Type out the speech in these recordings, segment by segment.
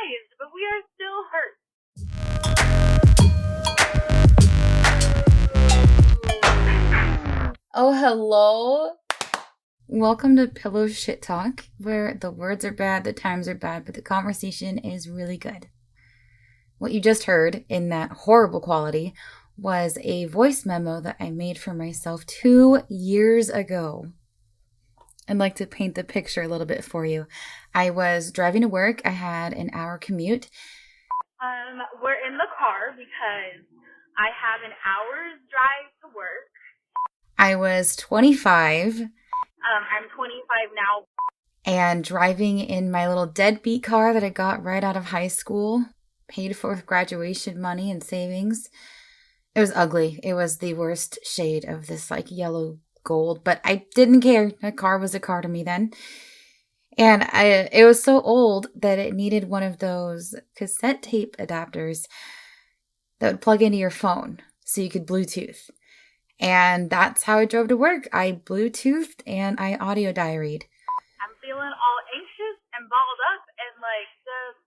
surprised, but we are still hurt. Oh, hello. Welcome to Pillow Shit Talk, where the words are bad, the times are bad, but the conversation is really good. What you just heard in that horrible quality was a voice memo that I made for myself 2 years ago. I'd like to paint the picture a little bit for you. I was driving to work. I had an hour commute. We're in the car because I have an hour's drive to work. I was 25. I'm 25 now. And driving in my little deadbeat car that I got right out of high school, paid for with graduation money and savings. It was ugly. It was the worst shade of this like yellow gold, but I didn't care. A car was a car to me then. And it was so old that it needed one of those cassette tape adapters that would plug into your phone so you could Bluetooth. And that's how I drove to work. I Bluetoothed and I audio diaried. I'm feeling all anxious and balled up and just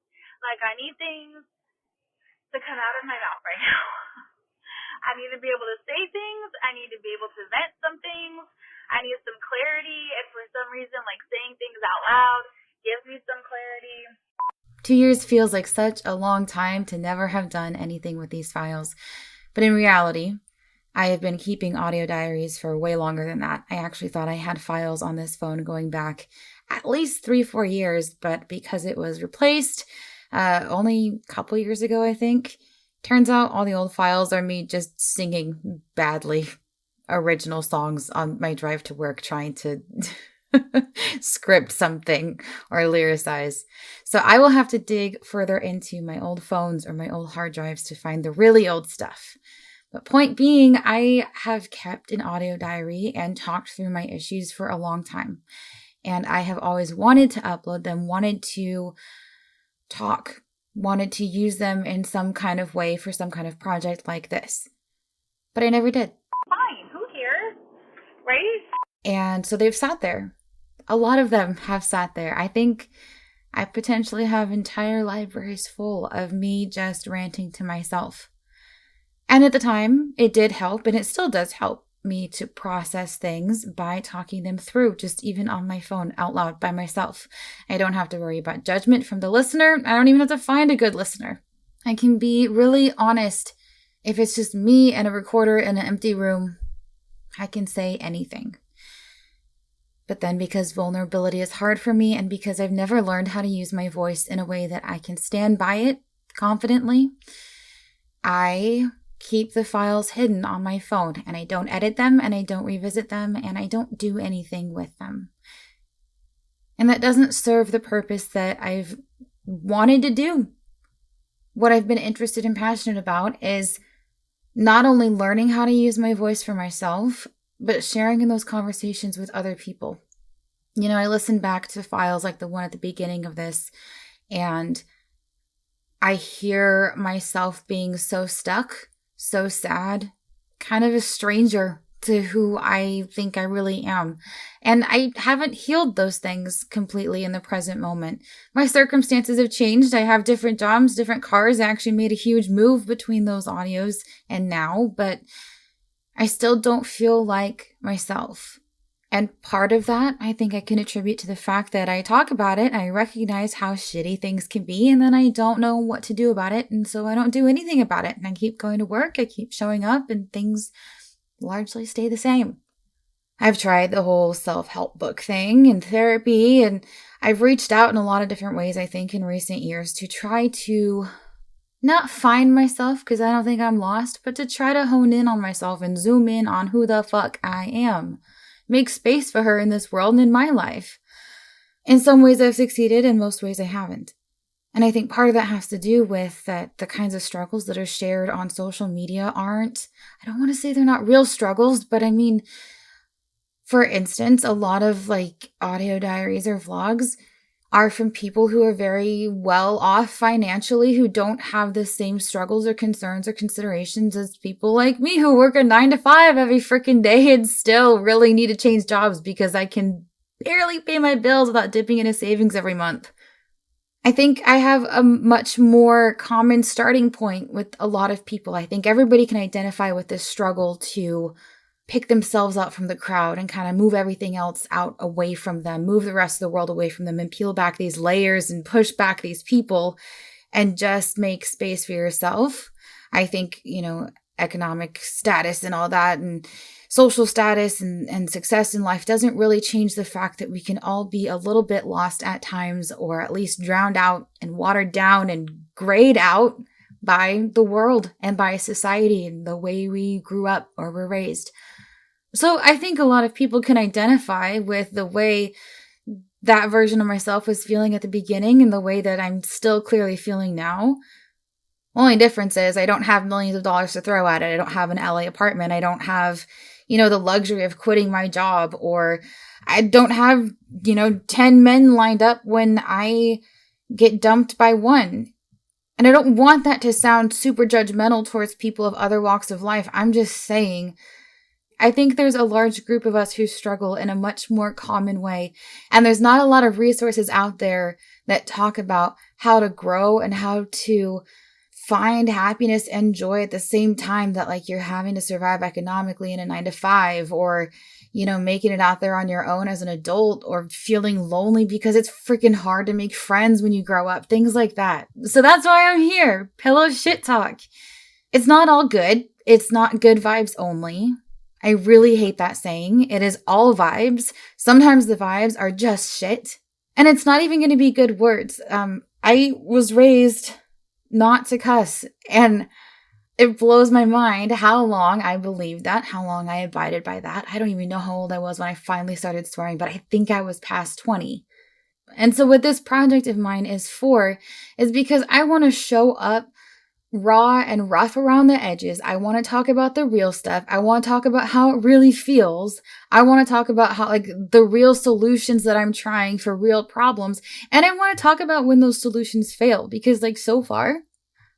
I need things to come out of my mouth right now. I need to be able to say things. I need to be able to vent some things. I need some clarity. And for some reason, saying things out loud gives me some clarity. 2 years feels like such a long time to never have done anything with these files. But in reality, I have been keeping audio diaries for way longer than that. I actually thought I had files on this phone going back at least 3-4 years, but because it was replaced only a couple years ago, I think, turns out all the old files are me just singing badly original songs on my drive to work, trying to script something or lyricize. So I will have to dig further into my old phones or my old hard drives to find the really old stuff. But point being, I have kept an audio diary and talked through my issues for a long time. And I have always wanted to upload them, wanted to talk, wanted to use them in some kind of way for some kind of project like this. But I never did. Fine, who cares? Right? And so they've sat there. A lot of them have sat there. I think I potentially have entire libraries full of me just ranting to myself. And at the time, it did help, and it still does help me to process things by talking them through, just even on my phone out loud by myself. I don't have to worry about judgment from the listener. I don't even have to find a good listener. I can be really honest. If it's just me and a recorder in an empty room, I can say anything. But then because vulnerability is hard for me and because I've never learned how to use my voice in a way that I can stand by it confidently, I keep the files hidden on my phone, and I don't edit them, and I don't revisit them, and I don't do anything with them. And that doesn't serve the purpose that I've wanted to do. What I've been interested and passionate about is not only learning how to use my voice for myself, but sharing in those conversations with other people. You know, I listened back to files like the one at the beginning of this, and I hear myself being so stuck, so sad, kind of a stranger to who I think I really am. And I haven't healed those things completely in the present moment. My circumstances have changed. I have different jobs, different cars. I actually made a huge move between those audios and now, but I still don't feel like myself. And part of that, I think I can attribute to the fact that I talk about it, I recognize how shitty things can be, and then I don't know what to do about it, and so I don't do anything about it. And I keep going to work, I keep showing up, and things largely stay the same. I've tried the whole self-help book thing and therapy, and I've reached out in a lot of different ways, I think, in recent years to try to not find myself, because I don't think I'm lost, but to try to hone in on myself and zoom in on who the fuck I am. Make space for her in this world and in my life. In some ways I've succeeded, in most ways I haven't. And I think part of that has to do with that the kinds of struggles that are shared on social media aren't, I don't want to say they're not real struggles, but I mean, for instance, a lot of audio diaries or vlogs are from people who are very well off financially, who don't have the same struggles or concerns or considerations as people like me who work a 9-to-5 every freaking day and still really need to change jobs because I can barely pay my bills without dipping into savings every month. I think I have a much more common starting point with a lot of people. I think everybody can identify with this struggle to pick themselves up from the crowd and kind of move everything else out away from them, move the rest of the world away from them, and peel back these layers and push back these people and just make space for yourself. I think, economic status and all that and social status and success in life doesn't really change the fact that we can all be a little bit lost at times, or at least drowned out and watered down and grayed out by the world and by society and the way we grew up or were raised. So I think a lot of people can identify with the way that version of myself was feeling at the beginning and the way that I'm still clearly feeling now. Only difference is I don't have millions of dollars to throw at it. I don't have an LA apartment. I don't have, the luxury of quitting my job, or I don't have, 10 men lined up when I get dumped by one. And I don't want that to sound super judgmental towards people of other walks of life. I'm just saying, I think there's a large group of us who struggle in a much more common way. And there's not a lot of resources out there that talk about how to grow and how to find happiness and joy at the same time that like you're having to survive economically in a 9-to-5, or, making it out there on your own as an adult, or feeling lonely because it's freaking hard to make friends when you grow up, things like that. So that's why I'm here. Pillow shit talk. It's not all good. It's not good vibes only. I really hate that saying. It is all vibes. Sometimes the vibes are just shit. And it's not even going to be good words. I was raised not to cuss. And it blows my mind how long I believed that, how long I abided by that. I don't even know how old I was when I finally started swearing, but I think I was past 20. And so what this project of mine is because I want to show up raw and rough around the edges. I want to talk about the real stuff. I want to talk about how it really feels. I want to talk about how the real solutions that I'm trying for real problems. And I want to talk about when those solutions fail, because so far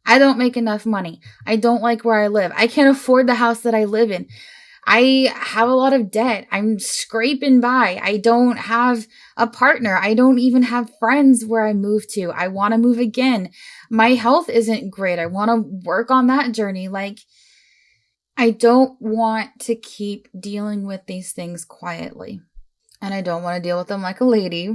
I don't make enough money. I don't like where I live. I can't afford the house that I live in. I have a lot of debt. I'm scraping by. I don't have a partner. I don't even have friends where I moved to. I want to move again. My health isn't great. I want to work on that journey. I don't want to keep dealing with these things quietly. And I don't want to deal with them like a lady.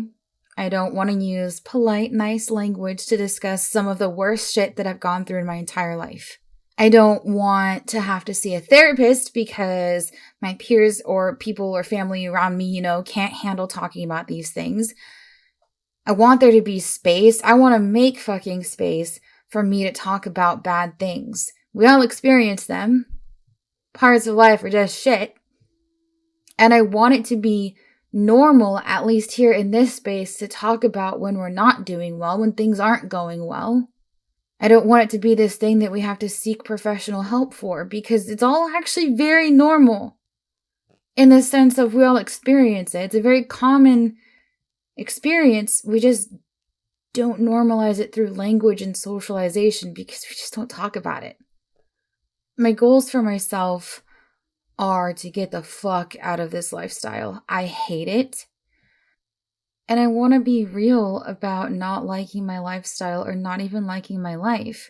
I don't want to use polite, nice language to discuss some of the worst shit that I've gone through in my entire life. I don't want to have to see a therapist because my peers or people or family around me, can't handle talking about these things. I want there to be space. I want to make fucking space for me to talk about bad things. We all experience them. Parts of life are just shit. And I want it to be normal, at least here in this space, to talk about when we're not doing well, when things aren't going well. I don't want it to be this thing that we have to seek professional help for, because it's all actually very normal in the sense of we all experience it. It's a very common experience. We just don't normalize it through language and socialization because we just don't talk about it. My goals for myself are to get the fuck out of this lifestyle. I hate it. And I want to be real about not liking my lifestyle or not even liking my life.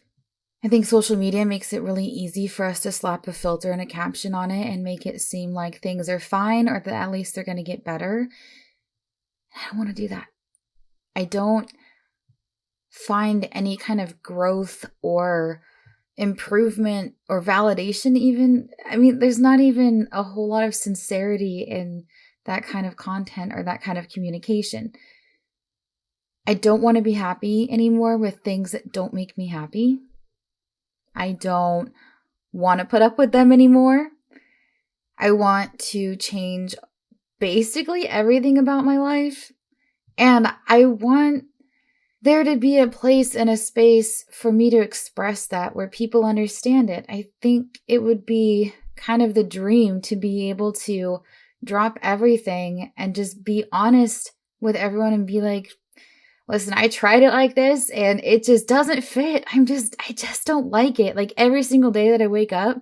I think social media makes it really easy for us to slap a filter and a caption on it and make it seem like things are fine, or that at least they're going to get better. I don't want to do that. I don't find any kind of growth or improvement or validation even. There's not even a whole lot of sincerity in that kind of content or that kind of communication. I don't want to be happy anymore with things that don't make me happy. I don't want to put up with them anymore. I want to change basically everything about my life. And I want there to be a place and a space for me to express that where people understand it. I think it would be kind of the dream to be able to drop everything and just be honest with everyone and be like, listen, I tried it like this and it just doesn't fit. I just don't like it. Every single day that I wake up,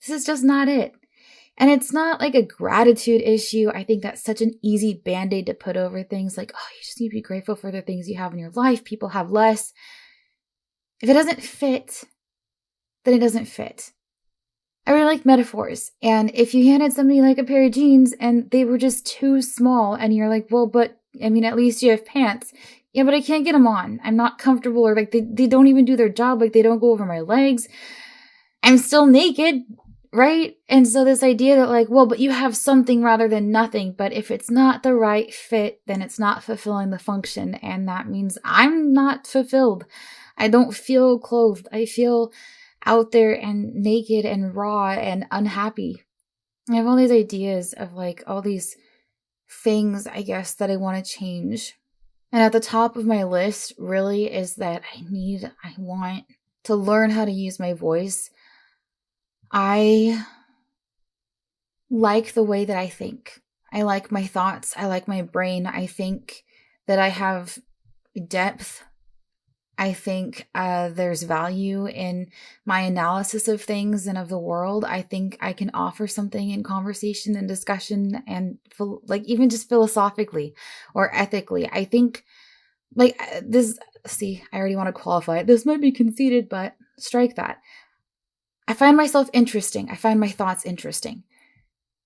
this is just not it. And it's not like a gratitude issue. I think that's such an easy band-aid to put over things like, oh, you just need to be grateful for the things you have in your life. People have less. If it doesn't fit, then it doesn't fit. I really like metaphors. And if you handed somebody like a pair of jeans and they were just too small and you're like, well, but I mean, at least you have pants. Yeah, but I can't get them on. I'm not comfortable, or like they don't even do their job. Like they don't go over my legs. I'm still naked, right? And so this idea that like, well, but you have something rather than nothing. But if it's not the right fit, then it's not fulfilling the function. And that means I'm not fulfilled. I don't feel clothed. I feel out there and naked and raw and unhappy. I have all these ideas of like all these things, I guess, that I want to change. And at the top of my list really is that I want to learn how to use my voice. I like the way that I think. I like my thoughts. I like my brain. I think that I have depth. I think there's value in my analysis of things and of the world. I think I can offer something in conversation and discussion and like even just philosophically or ethically. I think like this, see, I already want to qualify it. This might be conceited, but strike that. I find myself interesting. I find my thoughts interesting.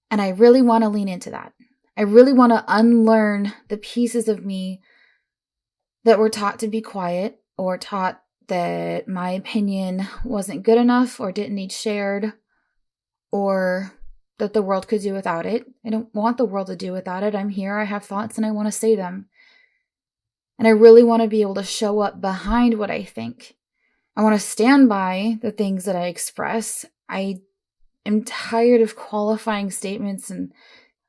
And I really want to lean into that. I really want to unlearn the pieces of me that were taught to be quiet or taught that my opinion wasn't good enough or didn't need shared or that the world could do without it. I don't want the world to do without it. I'm here. I have thoughts and I want to say them. And I really want to be able to show up behind what I think. I want to stand by the things that I express. I am tired of qualifying statements and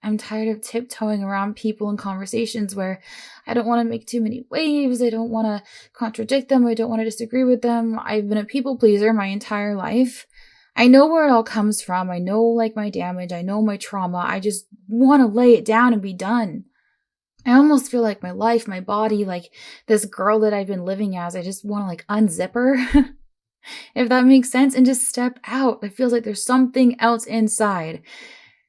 I'm tired of tiptoeing around people in conversations where I don't want to make too many waves. I don't want to contradict them. I don't want to disagree with them. I've been a people pleaser my entire life. I know where it all comes from. I know like my damage. I know my trauma. I just want to lay it down and be done. I almost feel like my life, my body, like this girl that I've been living as, I just want to like unzip her, if that makes sense, and just step out. It feels like there's something else inside.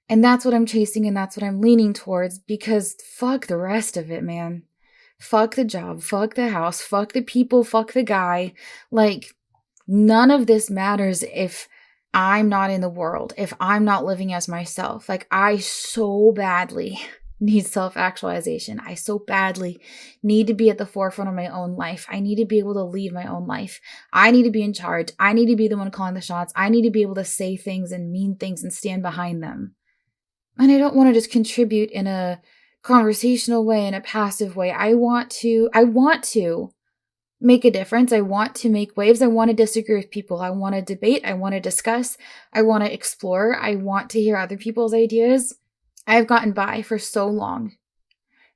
And that's what I'm chasing and that's what I'm leaning towards because fuck the rest of it, man. Fuck the job, fuck the house, fuck the people, fuck the guy. Like, none of this matters if I'm not in the world, if I'm not living as myself. Like, I so badly need self-actualization. I so badly need to be at the forefront of my own life. I need to be able to lead my own life. I need to be in charge. I need to be the one calling the shots. I need to be able to say things and mean things and stand behind them. And I don't want to just contribute in a conversational way, in a passive way. I want to make a difference. I want to make waves. I want to disagree with people. I want to debate. I want to discuss. I want to explore. I want to hear other people's ideas. I've gotten by for so long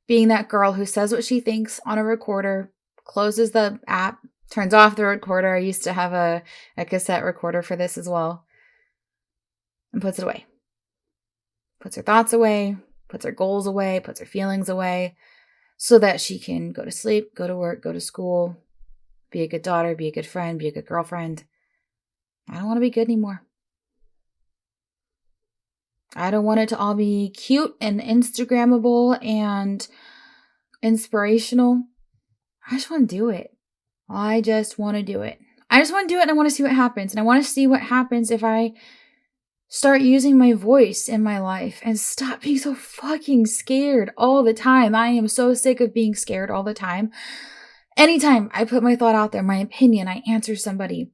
being that girl who says what she thinks on a recorder, closes the app, turns off the recorder. I used to have a cassette recorder for this as well, and puts it away. Puts her thoughts away, puts her goals away, puts her feelings away, so that she can go to sleep, go to work, go to school, be a good daughter, be a good friend, be a good girlfriend. I don't want to be good anymore. I don't want it to all be cute and Instagrammable and inspirational. I just want to do it. I just want to do it. I just want to do it and I want to see what happens. And I want to see what happens if I start using my voice in my life and stop being so fucking scared all the time. I am so sick of being scared all the time. Anytime I put my thought out there, my opinion, I answer somebody,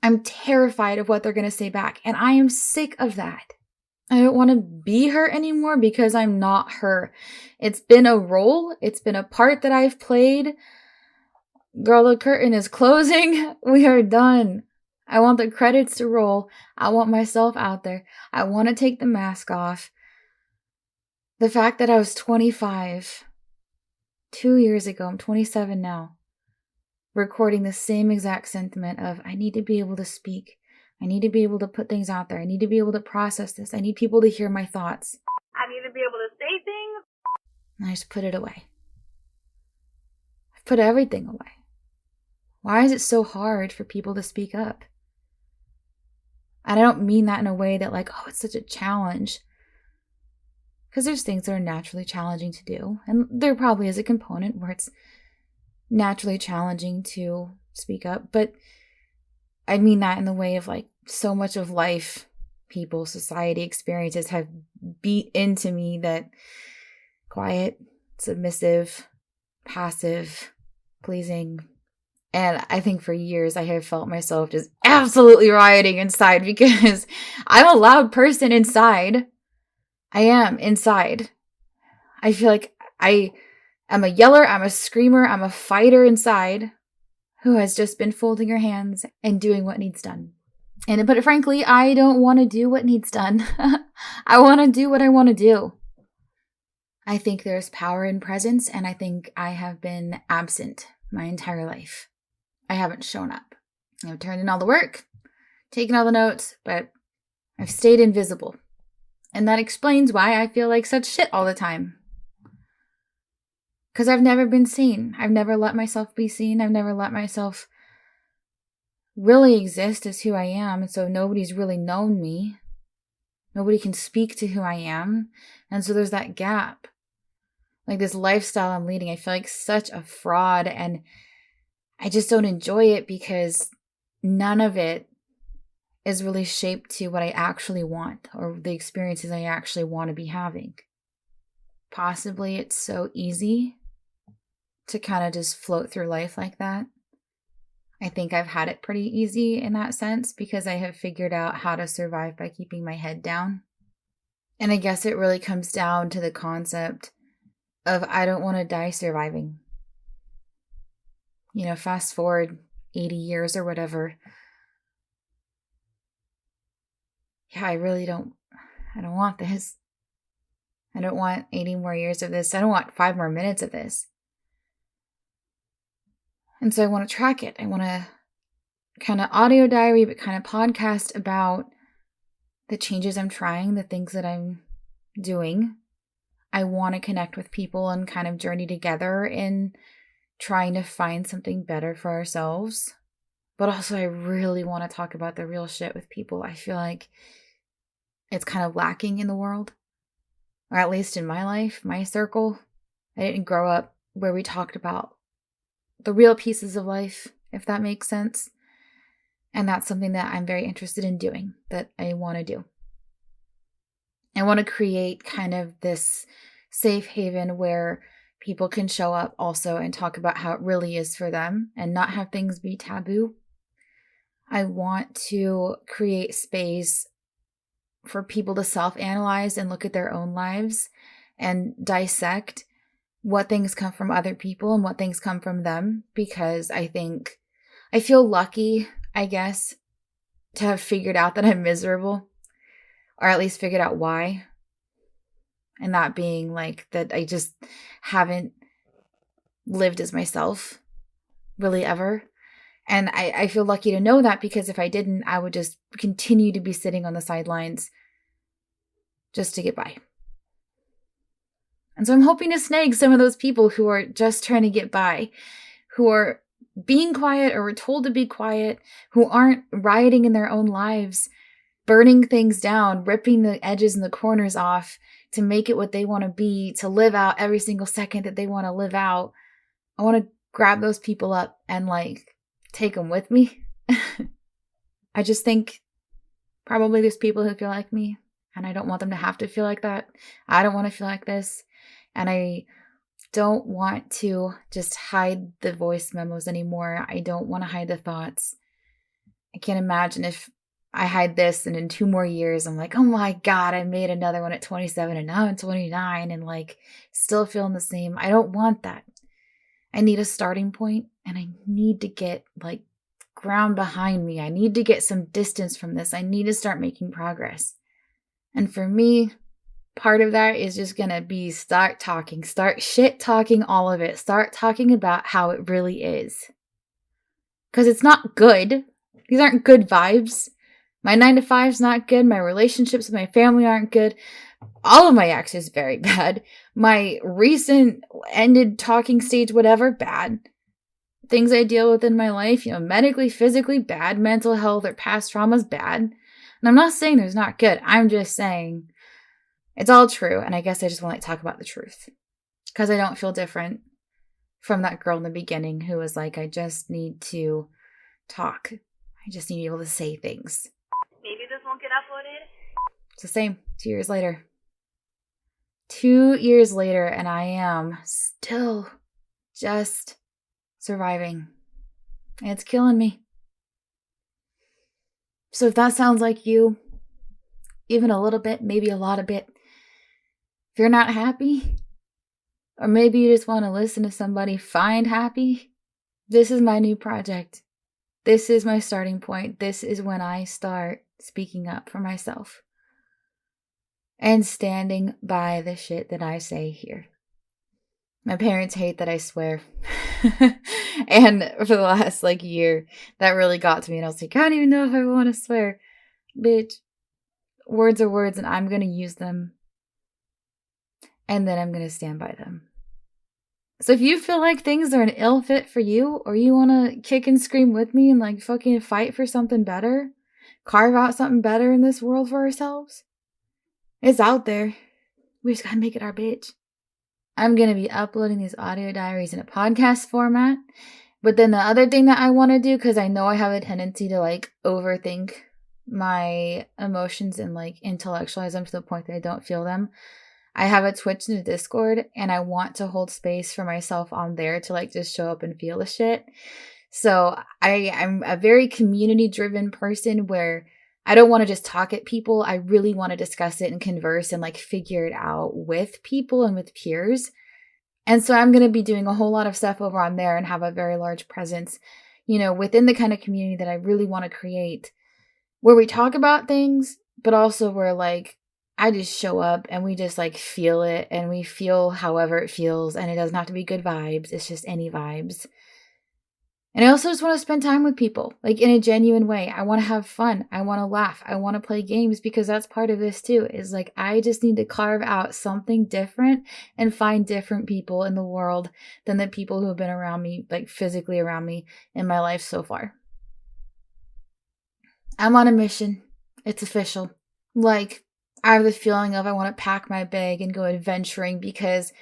I'm terrified of what they're going to say back. And I am sick of that. I don't want to be her anymore because I'm not her. It's been a role. It's been a part that I've played. Girl, the curtain is closing. We are done. I want the credits to roll. I want myself out there. I want to take the mask off. The fact that I was 25 2 years ago, I'm 27 now, recording the same exact sentiment of I need to be able to speak. I need to be able to put things out there. I need to be able to process this. I need people to hear my thoughts. I need to be able to say things. And I just put it away. I've put everything away. Why is it so hard for people to speak up? And I don't mean that in a way that like, oh, it's such a challenge. Because there's things that are naturally challenging to do. And there probably is a component where it's naturally challenging to speak up. But I mean that in the way of like so much of life, people, society, experiences have beat into me that quiet, submissive, passive, pleasing. And I think for years I have felt myself just absolutely rioting inside because I'm a loud person inside. I am inside. I feel like I am a yeller, I'm a screamer, I'm a fighter inside who has just been folding her hands and doing what needs done. But frankly, I don't want to do what needs done. I want to do what I want to do. I think there's power in presence, and I think I have been absent my entire life. I haven't shown up. I've turned in all the work, taken all the notes, but I've stayed invisible. And that explains why I feel like such shit all the time. Because I've never been seen. I've never let myself be seen. I've never let myself really exist as who I am. And so nobody's really known me. Nobody can speak to who I am. And so there's that gap. Like this lifestyle I'm leading, I feel like such a fraud. And I just don't enjoy it because none of it is really shaped to what I actually want or the experiences I actually want to be having. Possibly it's so easy to kind of just float through life like that. I think I've had it pretty easy in that sense because I have figured out how to survive by keeping my head down. And I guess it really comes down to the concept of I don't want to die surviving. You know, fast forward 80 years or whatever. Yeah, I don't want this. I don't want 80 more years of this. I don't want 5 more minutes of this. And so I want to track it. I want to kind of audio diary, but kind of podcast about the changes I'm trying, the things that I'm doing. I want to connect with people and kind of journey together in trying to find something better for ourselves. But also I really want to talk about the real shit with people. I feel like it's kind of lacking in the world, or at least in my life, my circle. I didn't grow up where we talked about the real pieces of life, if that makes sense. And that's something that I'm very interested in doing, that I want to do. I want to create kind of this safe haven where people can show up also and talk about how it really is for them and not have things be taboo. I want to create space for people to self-analyze and look at their own lives and dissect what things come from other people and what things come from them, because I feel lucky, I guess, to have figured out that I'm miserable, or at least figured out why. And that being like that I just haven't lived as myself really ever. And I feel lucky to know that, because if I didn't, I would just continue to be sitting on the sidelines just to get by. And so I'm hoping to snag some of those people who are just trying to get by, who are being quiet or were told to be quiet, who aren't rioting in their own lives, burning things down, ripping the edges and the corners off to make it what they want to be, to live out every single second that they want to live out. I want to grab those people up and take them with me. I just think probably there's people who feel like me, and I don't want them to have to feel like that. I don't want to feel like this. And I don't want to just hide the voice memos anymore. I don't want to hide the thoughts. I can't imagine if I hide this and in 2 more years, I'm like, oh my God, I made another one at 27 and now I'm 29 and still feeling the same. I don't want that. I need a starting point, and I need to get ground behind me. I need to get some distance from this. I need to start making progress. And for me, part of that is just going to be start shit talking all of it. Start talking about how it really is. Because it's not good. These aren't good vibes. My 9 to 5's not good. My relationships with my family aren't good. All of my ex is very bad. My recent ended talking stage, whatever, bad. Things I deal with in my life, medically, physically, bad. Mental health or past traumas, bad. And I'm not saying there's not good. I'm just saying it's all true. And I guess I just want to talk about the truth because I don't feel different from that girl in the beginning who was like, I just need to talk. I just need to be able to say things. Maybe this won't get uploaded. It's the same 2 years later. 2 years later, and I am still just surviving. And it's killing me. So if that sounds like you, even a little bit, maybe a lot of bit, if you're not happy, or maybe you just want to listen to somebody find happy, this is my new project. This is my starting point. This is when I start speaking up for myself and standing by the shit that I say here. My parents hate that I swear. And for the last year, that really got to me. And I was like, I don't even know if I want to swear. Bitch, words are words and I'm going to use them. And then I'm going to stand by them. So if you feel like things are an ill fit for you, or you want to kick and scream with me and fucking fight for something better, carve out something better in this world for ourselves, it's out there. We just got to make it our bitch. I'm going to be uploading these audio diaries in a podcast format. But then the other thing that I want to do, because I know I have a tendency to overthink my emotions and intellectualize them to the point that I don't feel them. I have a Twitch and a Discord, and I want to hold space for myself on there to just show up and feel the shit. So I'm a very community-driven person where I don't want to just talk at people. I really want to discuss it and converse and figure it out with people and with peers. And so I'm going to be doing a whole lot of stuff over on there and have a very large presence, within the kind of community that I really want to create, where we talk about things, but also where I just show up and we just feel it, and we feel however it feels, and it doesn't have to be good vibes. It's just any vibes. And I also just want to spend time with people, in a genuine way. I want to have fun. I want to laugh. I want to play games, because that's part of this too, is I just need to carve out something different and find different people in the world than the people who have been around me, physically around me in my life so far. I'm on a mission. It's official. I have the feeling of I want to pack my bag and go adventuring, because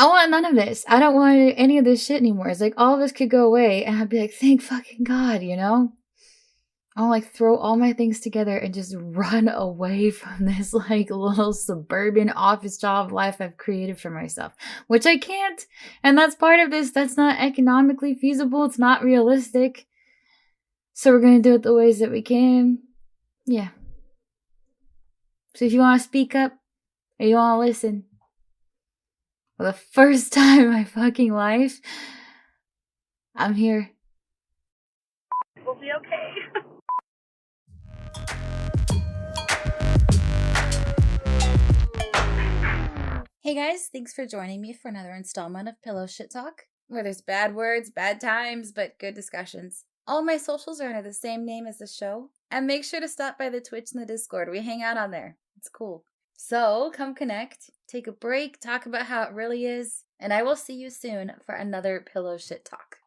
I want none of this. I don't want any of this shit anymore. It's all of this could go away, and I'd be thank fucking God, I'll throw all my things together and just run away from this little suburban office job life I've created for myself, which I can't. And that's part of this. That's not economically feasible. It's not realistic. So we're going to do it the ways that we can. Yeah. So if you want to speak up, or you want to listen, for the first time in my fucking life, I'm here. We'll be okay. Hey guys, thanks for joining me for another installment of Pillow Shit Talk, where there's bad words, bad times, but good discussions. All my socials are under the same name as the show, and make sure to stop by the Twitch and the Discord. We hang out on there. It's cool. So come connect, take a break, talk about how it really is, and I will see you soon for another Pillow Shit Talk.